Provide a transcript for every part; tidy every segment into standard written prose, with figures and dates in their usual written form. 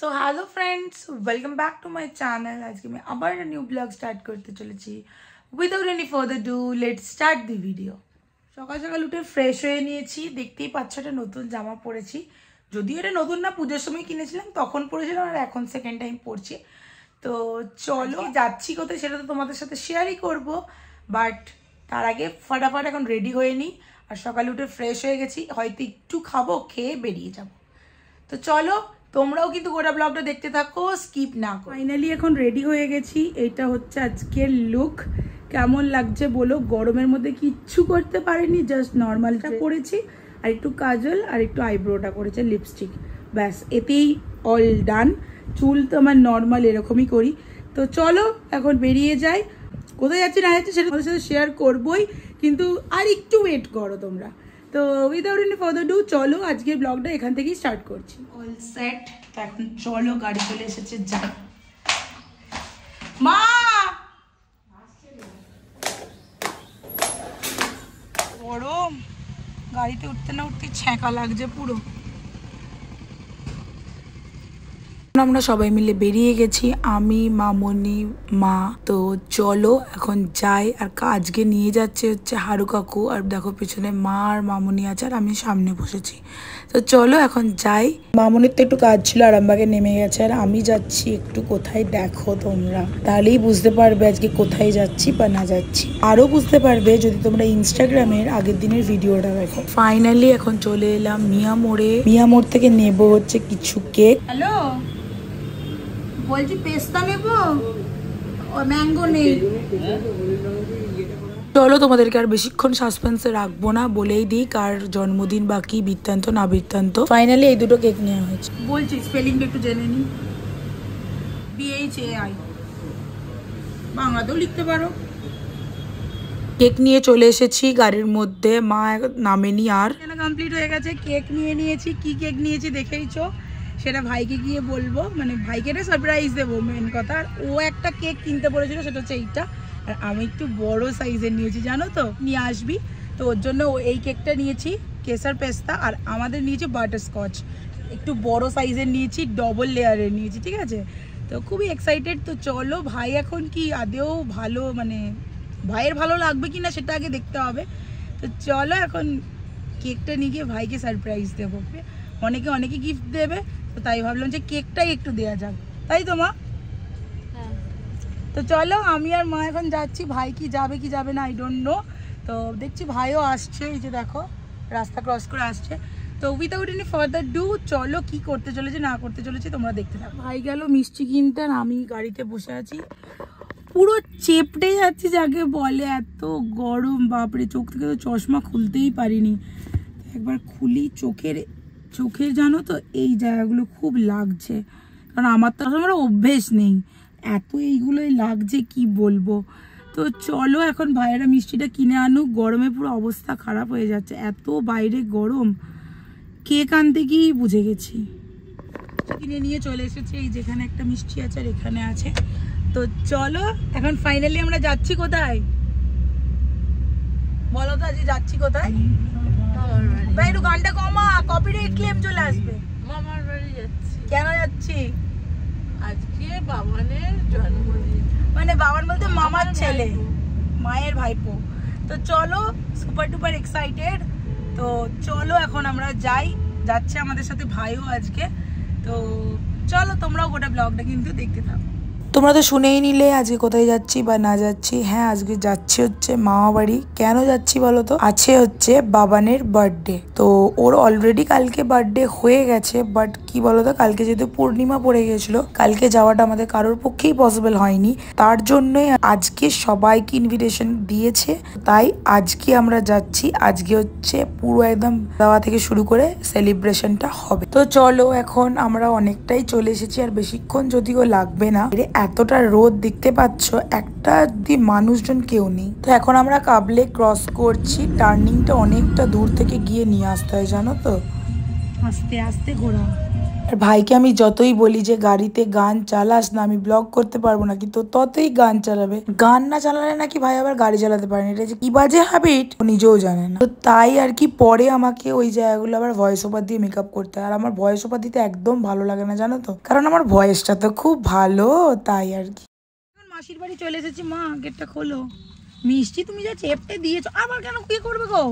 So hello friends, welcome back to my channel. आज के मैं आबार न्यू ब्लॉग स्टार्ट करते चलेছি। Without any further do let's start the video. সকাল সকাল উঠে ফ্রেশ হয়ে নিয়েছি। দেখতেই পাচ্ছ একটা নতুন জামা পরেছি, যদিও এটা নতুন না, পুজোর সময় কিনেছিলাম তখন পরেছিলাম আর এখন সেকেন্ড টাইম পরছি। তো চলো যাচ্ছি কোথায় সেটা তো তোমাদের সাথে শেয়ারই করব, বাট তার আগে ফটাফট এখন রেডি হয়ে নিই। আর সকালে উঠে ফ্রেশ হয়ে গেছি, হয়তো একটু খাবো, খেয়ে বেরিয়ে যাব। তো চলো তোমরাও কিন্তু গোটা ব্লগটা দেখতে থাকো, স্কিপ না করো। ফাইনালি এখন রেডি হয়ে গেছি। এইটা হচ্ছে আজকের লুক। কেমন লাগছে বলো? গরমের মধ্যে কিচ্ছু করতে পারিনি, জাস্ট নর্মালটা পরেছি আর একটু কাজল আর একটু আইব্রোটা করেছে, লিপস্টিক, ব্যাস এতেই অল ডান। চুল তো আমার নর্মাল এরকমই করি। তো চলো এখন বেরিয়ে যাই। কোথায় যাচ্ছি না যাচ্ছি সেটা তোমাদের সাথে শেয়ার করবোই, কিন্তু আর একটু ওয়েট করো তোমরা। তো উইদাউট এনি ফার্দার ডু চলো আজকের ব্লগটা এখান থেকেই স্টার্ট করছি। All set. তো এখন চলো, গাড়ি চলে এসেছে, যাই। মা গরম, গাড়িতে উঠতে না উঠতে ছ্যাঁকা লাগছে পুরো। আমরা সবাই মিলে বেরিয়ে গেছি, আমি, মামনি, মা। তো চলো এখন যাই। আর আজকে নিয়ে যাচ্ছে হচ্ছে হারু কাকু, আর দেখো পিছনে মা আর মামনি আছে আর আমি সামনে বসেছি। তো চলো এখন যাই। মামনির তো একটু কাজ ছিল, আরামবাগে নেমে গেছে, আর আমি যাচ্ছি একটু কোথায় দেখো তোমরা, তাহলেই বুঝতে পারবে আজকে কোথায় যাচ্ছি বা না যাচ্ছি। আরও বুঝতে পারবে যদি তোমরা ইনস্টাগ্রামের আগের দিনের ভিডিওটা দেখো। ফাইনালি এখন চলে এলাম মিয়া মোড়ে। মিয়া মোড় থেকে নেবো হচ্ছে কিছু কেক। হ্যালো, বলছি পেস্তা নেবো, ম্যাঙ্গো নেই। চলো তোমাদেরকে আর বেশিক্ষণ সাসপেন্সে রাখবো না, বলেই দিই কার জন্মদিন বাকি, বৃত্তান্ত না বৃত্তান্ত। ফাইনালি এই দুটো কেক নেওয়া হয়েছে। বলছি স্পেলিংটা একটু জেনে নি। BHAI, বাংলাতেও লিখতে পারো। কেক নিয়ে চলে এসেছি গাড়ির মধ্যে, মা নামেনি আর। কমপ্লিট হয়ে গেছে, কেক নিয়ে নিয়েছি। কি কেক নিয়েছি দেখেইছো, সেটা ভাইকে গিয়ে বলবো, মানে ভাইকে একটা সারপ্রাইজ দেবো মেন কথা। আর ও একটা কেক কিনতে বলেছিল, সেটা হচ্ছে এইটা। আর আমি একটু বড় সাইজের নিয়েছি, জানো তো, নিয়ে আসবি। তো ওর জন্য এই কেকটা নিয়েছি, কেসার পেস্তা। আর আমাদের নিয়েছি বাটারস্কচ, একটু বড় সাইজের নিয়েছি, ডবল লেয়ারের নিয়েছি, ঠিক আছে। তো খুবই এক্সাইটেড। তো চলো, ভাই এখন কি আদেও ভালো, মানে ভাইয়ের ভালো লাগবে কি না সেটা আগে দেখতে হবে। তো চলো এখন কেকটা নিয়ে গিয়ে ভাইকে সারপ্রাইজ দেবো। অনেকে গিফট দেবে, তো তাই ভাবলাম যে কেকটাই একটু দেওয়া যাক, তাই তো মা? তো চলো আমি আর মা এখন যাচ্ছি। ভাই কি যাবে না আই ডোন্ট নো। তো দেখছি ভাইও আসছে, এই যে দেখো রাস্তা ক্রস করে আসছে। তো উইদাউট এনি ফার্দার ডু চলো কি করতে চলেছে না করতে চলেছে তোমরা দেখতে থাকো। ভাই গেল মিষ্টি কিনতে, আর আমি গাড়িতে বসে আছি, পুরো চেপটে যাচ্ছি যাকে বলে। এত গরম, বাপরে, চোখ থেকে তো চশমা খুলতেই পারিনি। একবার খুলি, চোখের জানো তো এই জায়গাগুলো খুব লাগছে, কারণ আমার তো আমার অভ্যেস নেই, এত এইগুলোই লাগছে কি বলবো। তো চলো এখন ভাইয়েরা মিষ্টিটা কিনে আনুক, গরমে পুরো অবস্থা খারাপ হয়ে যাচ্ছে, এত বাইরে গরম। কেক আনতে গিয়েই বুঝে গেছি। কিনে নিয়ে চলে এসেছে, এই যেখানে একটা মিষ্টি আছে আর এখানে আছে। তো চলো এখন ফাইনালি আমরা যাচ্ছি কোথায় বলো তো? আজকে যাচ্ছি কোথায়? ভাই একটু গানটা কমা, কপিরাইট ক্লেম চলে আসবে। মামার বাড়ি যাচ্ছি। কেন যাচ্ছি? আজকে বাবানের জন্মদিন। মানে বাবার বলতে মামার ছেলে, মায়ের ভাইপো। তো চলো, সুপার টুপার এক্সাইটেড। তো চলো এখন আমরা যাচ্ছে আমাদের সাথে ভাইও আজকে। তো চলো তোমরাও গোটা ব্লগটা কিন্তু দেখতে থাকো। তোমরা তো শুনেই নিলে আজকে কোথায় যাচ্ছি বা না যাচ্ছি। হ্যাঁ, আজকে যাচ্ছি হচ্ছে মামা বাড়ি। কেন যাচ্ছি বলো তো? আছে হচ্ছে বাবানের বার্থডে। তো ওর অলরেডি কালকে বার্থডে হয়ে গেছে, বাট কি বলতো, কালকে যেহেতু পূর্ণিমা পড়ে গেছিল, কালকে যাওয়াটা আমাদের কারোর পক্ষেই পসিবল হয়নি। তার জন্যই আজকে সবাইকে ইনভিটেশন দিয়েছে, তাই আজকে আমরা যাচ্ছি। আজকে হচ্ছে পুরো একদম দাওয়া থেকে শুরু করে সেলিব্রেশনটা হবে। তো চলো এখন আমরা অনেকটাই চলে এসেছি, আর বেশিক্ষণ যদিও লাগবে না। এতটা রোদ দেখতে পাচ্ছ, একটা মানুষজন কেউ নেই। তো এখন আমরা কাবলে ক্রস করছি, টার্নিংটা অনেকটা দূর থেকে গিয়ে নিয়ে আসতে হয়, জানো তো, আস্তে আস্তে ঘোরা। আর ভাইকে আমি যতই বলি যে গাড়িতে গান চালাস না, আমি ব্লগ করতে পারবো না, কিন্তু ততই গান চালাবে। গান না চালালে নাকি ভাই আবার গাড়ি চালাতে পারে না। এটা যে কি বাজে হ্যাবিট ও নিজেও জানে না। তো তাই আর কি পরে আমাকে ওই জায়গাগুলো আবার ভয়েস ওভার দিয়ে মেকআপ করতে হয়। আর আমার ভয়েস ওভার দিতে একদম ভালো লাগে না জানো তো, কারণ আমার ভয়েসটা তো খুব ভালো, তাই আর কি। মাসির বাড়ি চলে এসেছি। মা গেটটা খোলো। মিষ্টি তুমি যা চেপটে দিয়েছো আবার কেন কি করবে গো?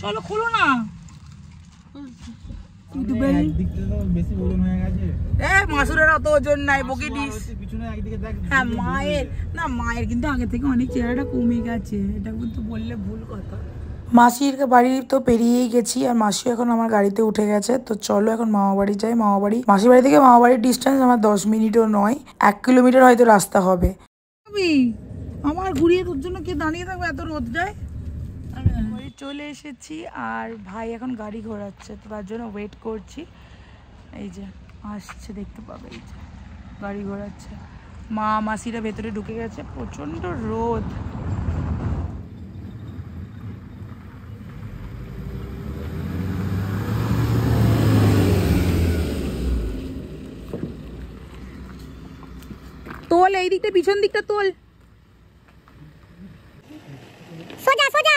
চলো খোলো না। মাসুরের অত ওজন নাই, বকে দিস। হ্যাঁ মায়ের না, মায়ের কিন্তু আগে থেকে অনেক চেহারাটা কমে গেছে, এটা কিন্তু বললে ভুল কথা। মাসির বাড়ি তো পেরিয়েই গেছি, আর মাসি এখন আমার গাড়িতে উঠে গেছে। তো চলো এখন মামা বাড়ি যাই। মামা বাড়ি, মাসির বাড়ি থেকে মামা বাড়ির ডিস্টেন্স আমার 10 মিনিটও নয়, 1 কিলোমিটার হয়তো রাস্তা হবে। আমার ঘুরিয়ে তোর জন্য কে দাঁড়িয়ে থাকবে, এত রোদ যায়। চলে এসেছি আর ভাই এখন গাড়ি ঘোরাচ্ছে, তো তার জন্য ওয়েট করছি। এই যে আসছে, দেখতে পাবে, এই যে গাড়ি ঘোরাচ্ছে। মা মাসিরা ভেতরে ঢুকে গেছে, প্রচন্ড রোদ। তোল এই দিকটা, পিছন দিকটা তোল, সোজা সোজা,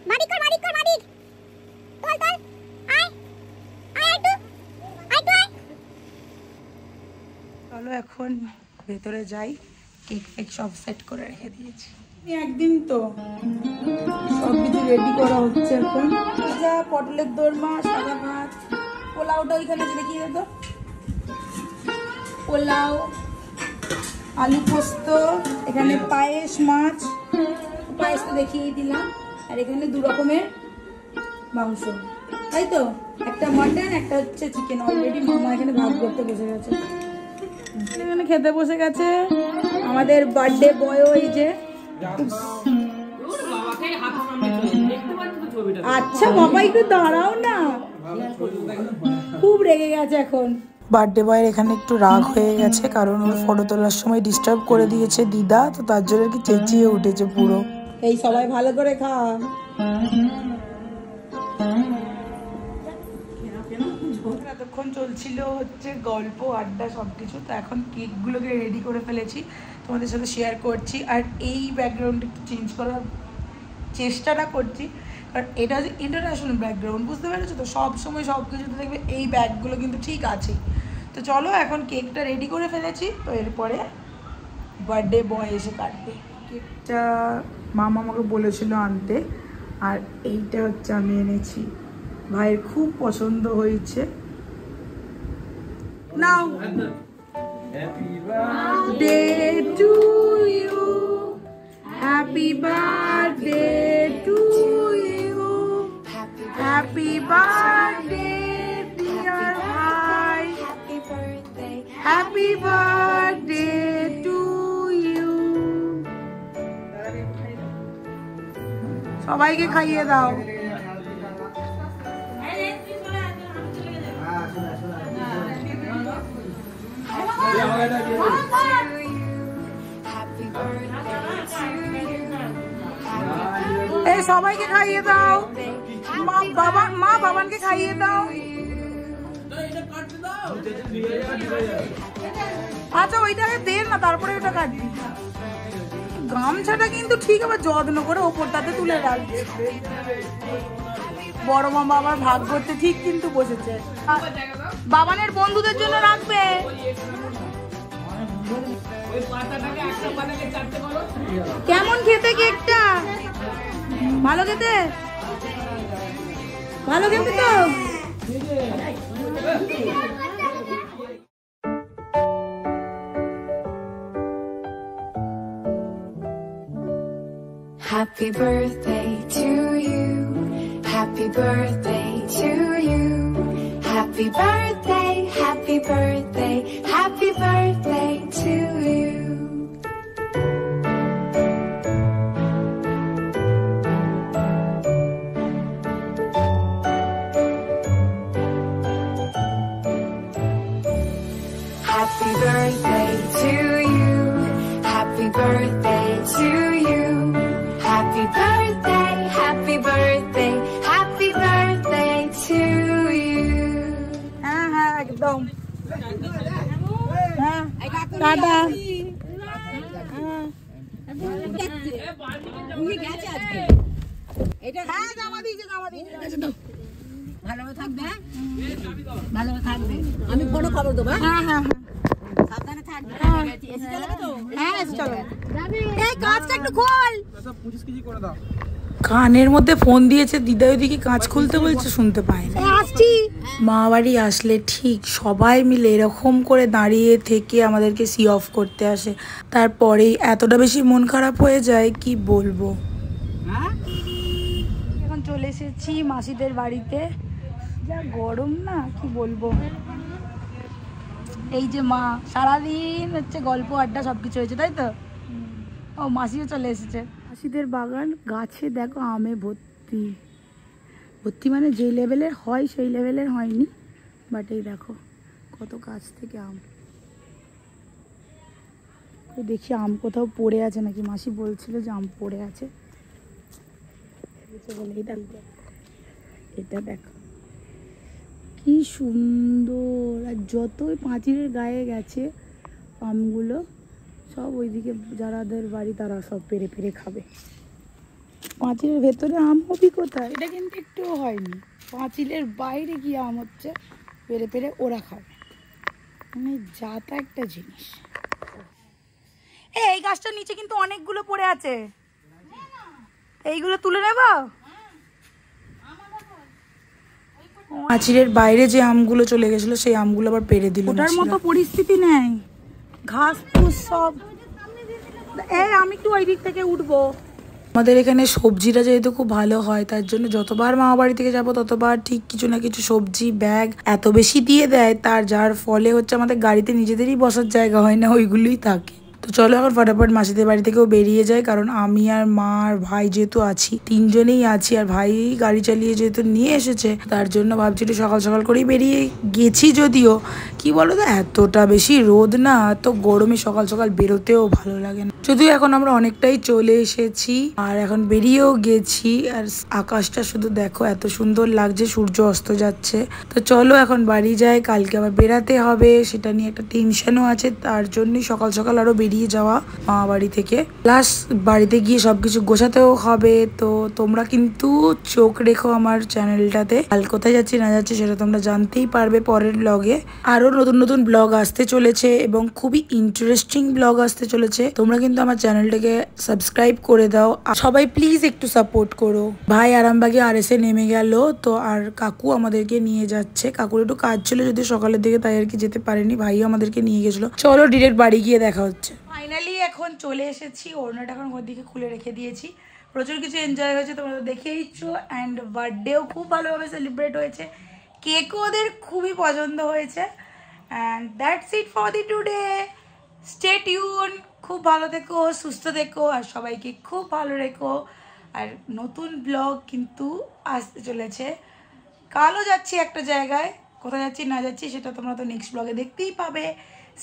বাদিক কর, বাদিক কর, বাদিক তোল তোল, আয় আয় একটু, আয় তো আয়। চলো এখন ভেতরে যাই, কেক ফেক সব সেট করে রেখে দিয়েছি। একদিন তো সব কিছু রেডি করা হচ্ছে এখন। যা পটলের দোরমা, সাদা ভাত, পোলাওটা ওইখানে দেখিয়ে দে তো, পোলাও, আলু পোস্ত, এখানে পায়েস, মাছ, পায়েস তো দেখিয়েই দিলাম, আর এখানে 2 রকমের মাংস, তাই তো, একটা মাটন, একটা হচ্ছে চিকেন। অলরেডি মামা এখানে ভাগ করতে বসে গেছে, এখানে খেতে বসে গেছে। আমাদের বার্থডে বয়ও এই যে। আচ্ছা বাবা একটু দাঁড়াও না, খুব রেগে গেছে এখন। বার্থডে বয়ের এখানে একটু রাগ হয়ে গেছে, কারণ ওর ফটো তোলার সময় ডিস্টার্ব করে দিয়েছে দিদা, তো তার জন্য আর কি চেঁচিয়ে উঠেছে পুরো। এই সবাই ভালো করে খা। এতক্ষণ চলছিল হচ্ছে গল্প, আড্ডা, সবকিছু। তো এখন কেকগুলোকে রেডি করে ফেলেছি, তোমাদের সাথে শেয়ার করছি। আর এই ব্যাকগ্রাউন্ডটা একটু চেঞ্জ করার চেষ্টাটা করছি, কারণ এটা হচ্ছে ইন্টারন্যাশনাল ব্যাকগ্রাউন্ড, বুঝতে পেরেছো তো। সব সময় সব কিছুতে দেখবে এই ব্যাগগুলো কিন্তু ঠিক আছে। তো চলো এখন কেকটা রেডি করে ফেলেছি, তো এরপরে বার্থডে বয় এসে কাটবে কেকটা। মামা আমাকে বলেছিল আনতে, আর এইটা হচ্ছে আমি এনেছি, ভাইয়ের খুব পছন্দ হয়েছে। নাও, happy birthday to you, happy birthday to you, happy birthday dear ভাই, হ্যাপি বার্থডে টু ইউ। সবাইকে খাইয়ে দাও। এই সবাইকে খাইয়ে দাও, মা বাবানকে খাইয়ে দাও। আচ্ছা ওইটাকে দে না, তারপরে ওটা কাটবি। গামছাটা কিন্তু ঠিক আবার যত্ন করে ওপরটাতে তুলে রাখবে। বড় মামা আমার ভাগ করতে ঠিক কিন্তু বসেছে। বাবানের বন্ধুদের জন্য রাখবে। কেমন খেতে কেকটা? ভালো খেতে, ভালো খেতে তো। Happy birthday to you. Happy birthday to you. Happy birthday, happy birthday, happy birthday to you. Happy birthday to you. Happy birthday to you. Happy birthday, happy birthday, happy birthday to you. হ্যাঁ tata. আমি ফোনে খবর দেবো। হ্যাঁ হ্যাঁ সাবধানে থাকবে। এসে চলবে তো? হ্যাঁ চলো। এই কাজটা একটু খোল। কানের মধ্যে ফোন দিয়েছে, দিদা ওইদিকে কাজ খুলতে বলছে, শুনতে পায় না। আসছি। মা বাড়ি আসলে ঠিক সবাই মিলে এরকম করে দাঁড়িয়ে থেকে আমাদেরকে সি অফ করতে আসে, তারপরেই এতটা বেশি মন খারাপ হয়ে যায় কি বলবো। এখন চলে এসেছি মাসিদের বাড়িতে, যা গরম না কি বলবো। এই যে মা সারাদিন হচ্ছে গল্প আড্ডা সবকিছু হয়েছে, তাই তো। ও মাসিও চলে এসেছে। মাসিদের বাগান গাছে দেখো আমে ভর্তি, ভর্তি মানে যেই লেভেলের হয় সেই লেভেলের হয়নি, বাট এই দেখো কত গাছ থেকে আম। দেখি আম কোথাও পড়ে আছে নাকি, মাসি বলছিল যে আম পড়ে আছে বলে। এই দেখো, এটা দেখো কি সুন্দর। আর যতই পাঁচিলের গায়ে গেছে আমগুলো সব ওইদিকে যারাদের বাড়ি তারা সব পেরে পেরে খাবে। পাঁচিলের ভেতরে আম হবি কোথায়, এটা কিন্তু একটুও হয়নি। পাঁচিলের বাইরে গিয়ে আম হচ্ছে, পেরে পেরে ওরা খাবে। মানে যা তা একটা জিনিস। এই গাছটার নিচে কিন্তু অনেকগুলো পড়ে আছে, এইগুলো তুলে নেব। পাঁচিলের বাইরে যে আমগুলো চলে গেছিল সেই আমগুলো আবার পেরে দিল। ওটার মতো পরিস্থিতি নেই, ঘাস ফুস সব। এই আমি একটু ওই দিক থেকে উঠবো। আমাদের এখানে সবজিটা যেহেতু খুব ভালো হয়, তার জন্য যতবার মামা বাড়ি থেকে যাবো ততবার ঠিক কিছু না কিছু সবজি ব্যাগ এত বেশি দিয়ে দেয়, যার ফলে হচ্ছে আমাদের গাড়িতে নিজেদেরই বসার জায়গা হয় না, ওইগুলোই থাকে। তো চলো এখন ফটাফট মাসিদের বাড়ি থেকেও বেরিয়ে যায়, কারণ আমি আর মা আর ভাই যেহেতু আছি, তিনজনেই আছি। আর ভাই গাড়ি চালিয়ে যেহেতু নিয়ে এসেছে, তার জন্য ভাবছি একটু সকাল সকাল করেই বেরিয়ে গেছি। যদিও কি বলো তো, এতটা বেশি রোদ না, তো গরমে সকাল সকাল বেরোতেও ভালো লাগে না। যদিও এখন আমরা অনেকটাই চলে এসেছি আর এখন বেরিয়েও গেছি। আর আকাশটা শুধু দেখো এত সুন্দর লাগছে, সূর্য অস্ত যাচ্ছে। তো চলো এখন বাড়ি যাই, কালকে আবার বেরাতে হবে, সেটা নিয়ে একটা টেনশনও আছে। তার জন্যই সকাল সকাল আরো বেরিয়ে যাওয়া মামা বাড়ি থেকে। প্লাস বাড়িতে গিয়ে সবকিছু গোছাতেও হবে। তো তোমরা কিন্তু চোখ রেখো আমার চ্যানেলটাতে, কাল কোথায় যাচ্ছি না যাচ্ছি সেটা তোমরা জানতেই পারবে পরের ব্লগে। আরো নতুন নতুন ব্লগ আসতে চলেছে এবং খুবই ইন্টারেস্টিং ব্লগ আসতে চলেছে। তোমরা কিন্তু আমার চ্যানেলটাকে সাবস্ক্রাইব করে দাও, সবাই প্লিজ একটু সাপোর্ট করো। ভাই আরামবাগে আরএসএ নেমে গেল, তো আর কাকু আমাদেরকে নিয়ে যাচ্ছে। কাকুর একটু কাজ ছিল যদি সকালের দিকে, তাই আর কি যেতে পারেনি, ভাই আমাদেরকে নিয়ে গেছিল। চলো ডিরেক্ট বাড়ি গিয়ে দেখা হচ্ছে। ফাইনালি এখন চলে এসেছি, ওড়নাটা এখন ওর দিকে খুলে রেখে দিয়েছি। প্রচুর কিছু এনজয় হয়েছে, তোমরা তো দেখেইছো। অ্যান্ড বার্থডেও খুব ভালোভাবে সেলিব্রেট হয়েছে, কেকও ওদের খুবই পছন্দ হয়েছে। And that's it for the today. Stay tune, খুব ভালো থেকো, সুস্থ থেকো, আর সবাইকে খুব ভালো রেখো। আর নতুন ব্লগ কিন্তু আসতে চলেছে। কালও যাচ্ছি একটা জায়গায়, কোথায় যাচ্ছি না যাচ্ছি সেটা তোমরা তো নেক্সট ব্লগে দেখতেই পাবে।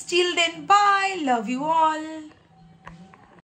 Still then, bye. Love you all.